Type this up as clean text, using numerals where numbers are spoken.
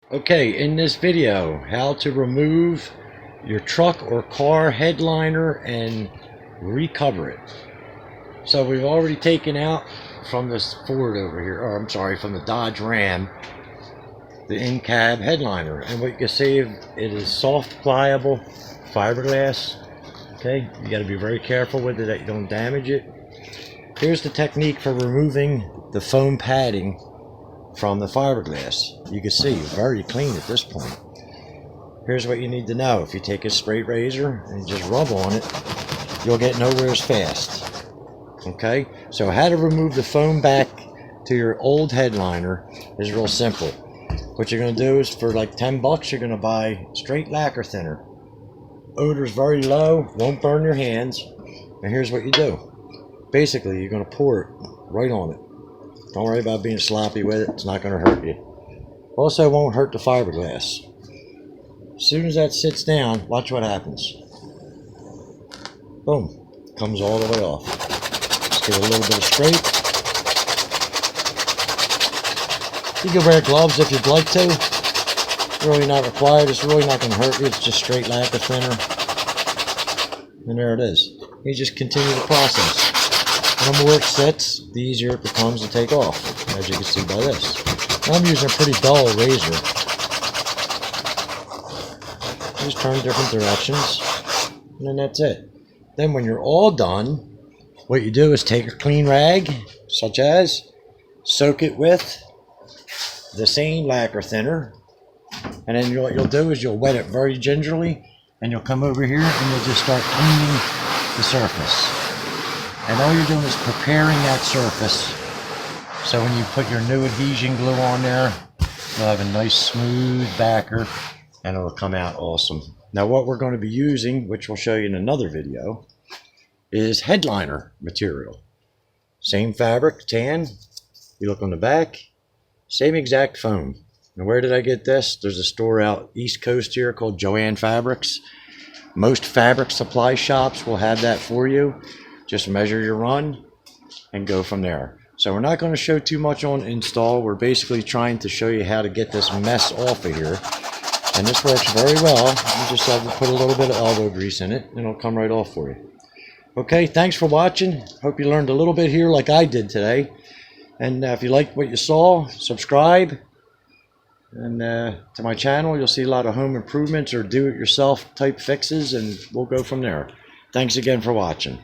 Okay, in this video, how to remove your truck or car headliner and recover it. So we've already taken out from this Ford over here, or I'm sorry, from the Dodge Ram, the in-cab headliner. And what you can see, it is soft, pliable fiberglass. Okay, you got to be very careful with it that you don't damage it. Here's the technique for removing the foam padding from the fiberglass. You can see very clean at this point. Here's what you need to know. If you take a straight razor and just rub on it, you'll get nowhere as fast. Okay, so how to remove the foam back to your old headliner is real simple. What you're going to do is, for like 10 bucks, you're going to buy straight lacquer thinner. Odor's very low, won't burn your hands. And here's what you do. Basically, you're going to pour it right on it. Don't worry about being sloppy with it. It's not going to hurt you. Also, won't hurt the fiberglass. As soon as that sits down, watch what happens. Boom. Comes all the way off. Just give it a little bit of scrape. You can wear gloves if you'd like to. Really not required. It's really not going to hurt you. It's just straight lacquer thinner. And there it is. You just continue the process. The more it sits, the easier it becomes to take off, as you can see by this. I'm using a pretty dull razor. Just turn different directions, and then that's it. Then when you're all done, what you do is take a clean rag, such as, soak it with the same lacquer thinner, and then what you'll do is you'll wet it very gingerly, and you'll come over here and you'll just start cleaning the surface. And all you're doing is preparing that surface, so when you put your new adhesion glue on there, you'll have a nice smooth backer and it'll come out awesome. Now what we're going to be using, which we'll show you in another video, is headliner material. Same fabric, tan. You look on the back, same exact foam. Now where did I get this? There's a store out East Coast here called Joann Fabrics. Most fabric supply shops will have that for you. Just measure your run and go from there. So we're not going to show too much on install. We're basically trying to show you how to get this mess off of here. And this works very well. You just have to put a little bit of elbow grease in it and it'll come right off for you. Okay, thanks for watching. Hope you learned a little bit here like I did today. And if you liked what you saw, subscribe. And to my channel, you'll see a lot of home improvements or do-it-yourself type fixes, and we'll go from there. Thanks again for watching.